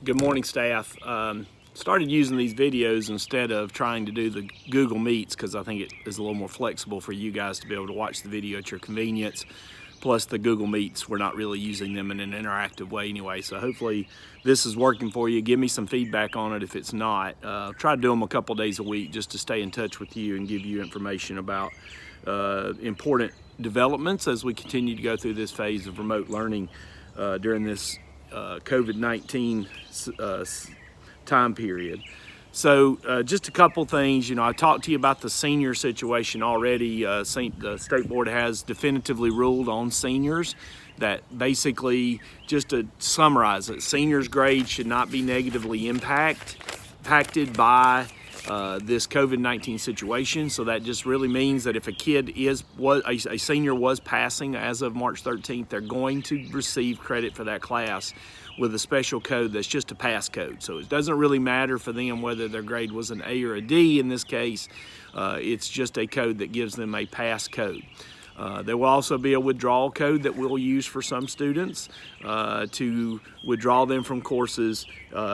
Good morning, staff. Started using these videos instead of trying to do the Google Meets because I think it is a little more flexible for you guys to be able to watch the video at your convenience. Plus the Google Meets, we're not really using them in an interactive way anyway. So hopefully this is working for you. Give me some feedback on it if it's not. Try to do them a couple days a week just to stay in touch with you and give you information about important developments as we continue to go through this phase of remote learning during this COVID-19 time period. So just a couple things, I talked to you about the senior situation already. The state board has definitively ruled on seniors that basically, just to summarize it, seniors' grades should not be negatively impacted by this COVID-19 situation. So that just really means that if a kid a senior was passing as of March 13th, they're going to receive credit for that class with a special code that's just a pass code. So it doesn't really matter for them whether their grade was an A or a D in this case. It's just a code that gives them a pass code. There will also be a withdrawal code that we'll use for some students to withdraw them from courses,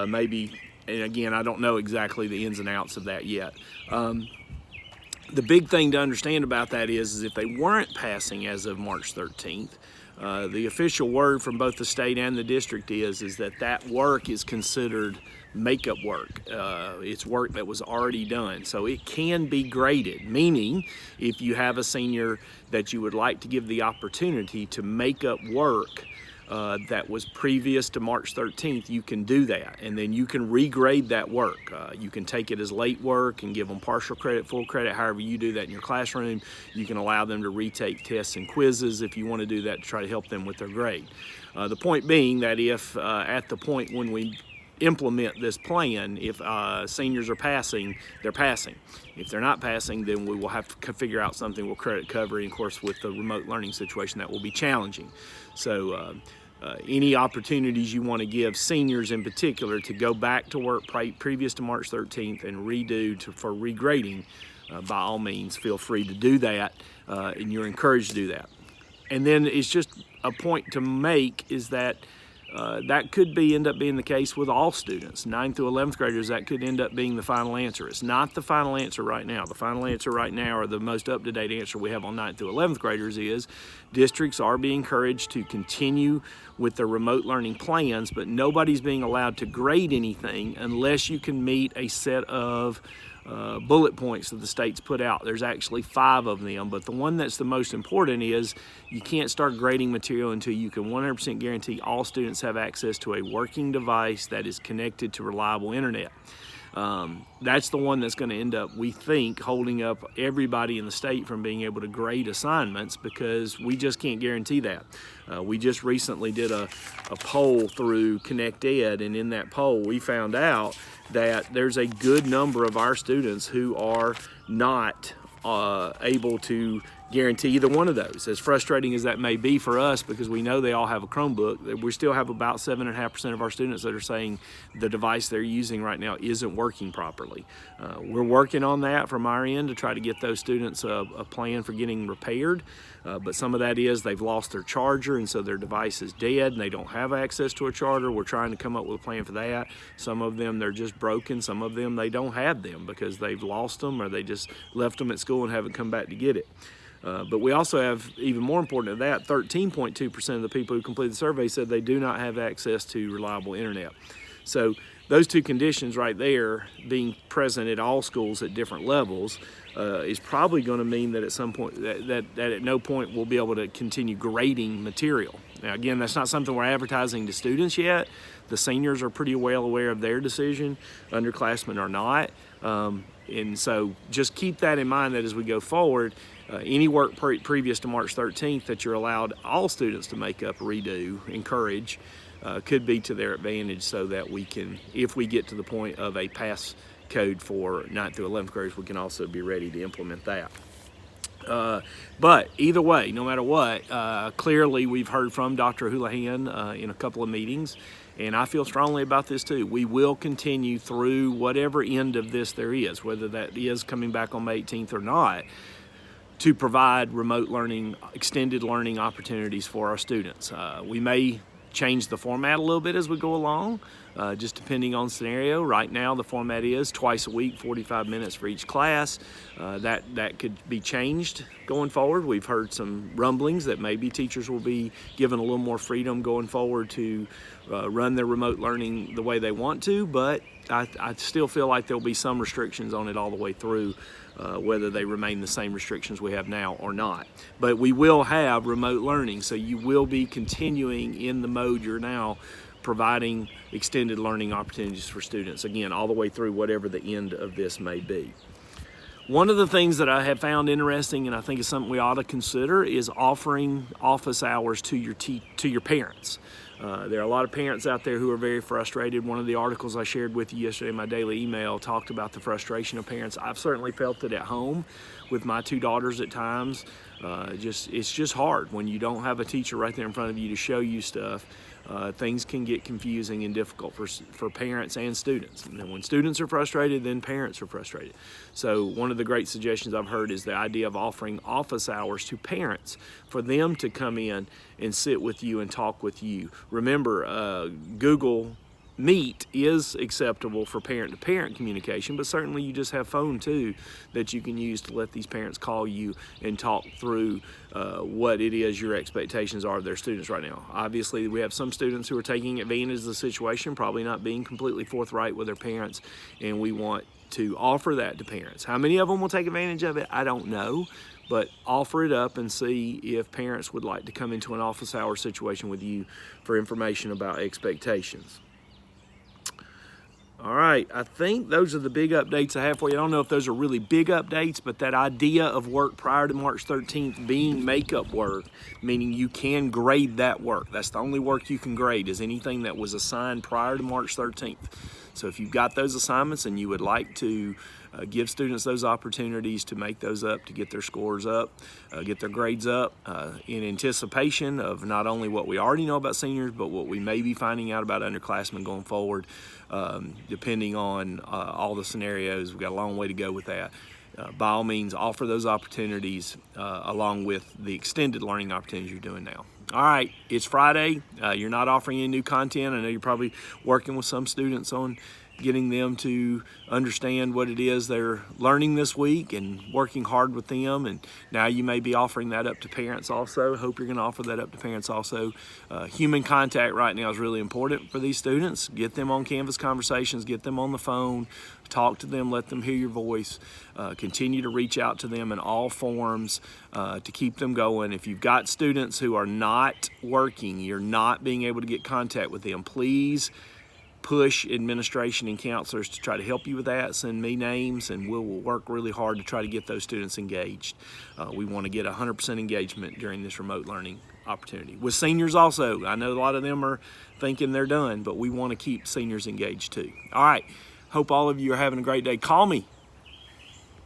maybe. And again, I don't know exactly the ins and outs of that yet. The big thing to understand about that is if they weren't passing as of March 13th, the official word from both the state and the district is that work is considered makeup work. It's work that was already done. So it can be graded, meaning if you have a senior that you would like to give the opportunity to make up work that was previous to March 13th, you can do that, and then you can regrade that work. You can take it as late work and give them partial credit, full credit, however you do that in your classroom. You can allow them to retake tests and quizzes if you want to do that to try to help them with their grade. The point being that if at the point when we implement this plan, if seniors are passing, they're passing. If they're not passing, then we will have to figure out something with credit cover, and of course with the remote learning situation that will be challenging. So any opportunities you want to give seniors in particular to go back to work previous to March 13th and redo for regrading, by all means feel free to do that, and you're encouraged to do that. And then it's just a point to make is that that could end up being the case with all students. 9th through 11th graders, that could end up being the final answer. It's not the final answer right now. The final answer right now, or the most up-to-date answer we have on 9th through 11th graders, is districts are being encouraged to continue with their remote learning plans, but nobody's being allowed to grade anything unless you can meet a set of bullet points that the state's put out. There's actually 5 of them, but the one that's the most important is you can't start grading material until you can 100% guarantee all students have access to a working device that is connected to reliable internet. That's the one that's going to end up, we think, holding up everybody in the state from being able to grade assignments, because we just can't guarantee that. We just recently did a poll through ConnectEd, and in that poll we found out that there's a good number of our students who are not able to guarantee either one of those. As frustrating as that may be for us, because we know they all have a Chromebook, we still have about 7.5% of our students that are saying the device they're using right now isn't working properly. We're working on that from our end to try to get those students a plan for getting repaired. But some of that is they've lost their charger, and so their device is dead and they don't have access to a charger. We're trying to come up with a plan for that. Some of them, they're just broken. Some of them, they don't have them because they've lost them, or they just left them at school and haven't come back to get it. But we also have, even more important than that, 13.2% of the people who completed the survey said they do not have access to reliable internet. So those two conditions right there, being present at all schools at different levels, is probably going to mean that at some point, that at no point we'll be able to continue grading material. Now again, that's not something we're advertising to students yet. The seniors are pretty well aware of their decision, underclassmen are not. And so just keep that in mind, that as we go forward, any work previous to March 13th that you're allowed all students to make up, redo, encourage, could be to their advantage, so that we can, if we get to the point of a pass code for 9th through 11th graders, we can also be ready to implement that. But either way, no matter what, clearly we've heard from Dr. Houlihan in a couple of meetings, and I feel strongly about this too. We will continue through whatever end of this there is, whether that is coming back on May 18th or not, to provide remote learning, extended learning opportunities for our students. We may change the format a little bit as we go along, just depending on scenario. Right now, the format is twice a week, 45 minutes for each class. That could be changed going forward. We've heard some rumblings that maybe teachers will be given a little more freedom going forward to run their remote learning the way they want to, but I still feel like there'll be some restrictions on it all the way through, whether they remain the same restrictions we have now or not. But we will have remote learning, so you will be continuing in the mode you're now, providing extended learning opportunities for students, again, all the way through whatever the end of this may be. One of the things that I have found interesting, and I think is something we ought to consider, is offering office hours to your parents. There are a lot of parents out there who are very frustrated. One of the articles I shared with you yesterday in my daily email talked about the frustration of parents. I've certainly felt it at home with my two daughters at times. It's just hard when you don't have a teacher right there in front of you to show you stuff. Things can get confusing and difficult for parents and students. And when students are frustrated, then parents are frustrated. So one of the great suggestions I've heard is the idea of offering office hours to parents for them to come in and sit with you and talk with you. Remember, Google Meet is acceptable for parent-to-parent communication, but certainly you just have phone too that you can use to let these parents call you and talk through what it is your expectations are of their students right now. Obviously, we have some students who are taking advantage of the situation, probably not being completely forthright with their parents, and we want to offer that to parents. How many of them will take advantage of it? I don't know, but offer it up and see if parents would like to come into an office hour situation with you for information about expectations. All right, I think those are the big updates I have for you. I don't know if those are really big updates, but that idea of work prior to March 13th being makeup work, meaning you can grade that work. That's the only work you can grade, is anything that was assigned prior to March 13th. So if you've got those assignments and you would like to give students those opportunities to make those up, to get their scores up, get their grades up, in anticipation of not only what we already know about seniors, but what we may be finding out about underclassmen going forward, depending on all the scenarios. We've got a long way to go with that. By all means, offer those opportunities along with the extended learning opportunities you're doing now. All right, it's Friday. You're not offering any new content. I know you're probably working with some students on getting them to understand what it is they're learning this week and working hard with them. And now you may be offering that up to parents also. Hope you're going to offer that up to parents also. Human contact right now is really important for these students. Get them on Canvas conversations, get them on the phone, talk to them, let them hear your voice. Continue to reach out to them in all forms to keep them going. If you've got students who are not working, you're not being able to get contact with them, please push administration and counselors to try to help you with that. Send me names and we'll work really hard to try to get those students engaged. We want to get 100% engagement during this remote learning opportunity. With seniors also, I know a lot of them are thinking they're done, but we want to keep seniors engaged too. All right, hope all of you are having a great day. Call me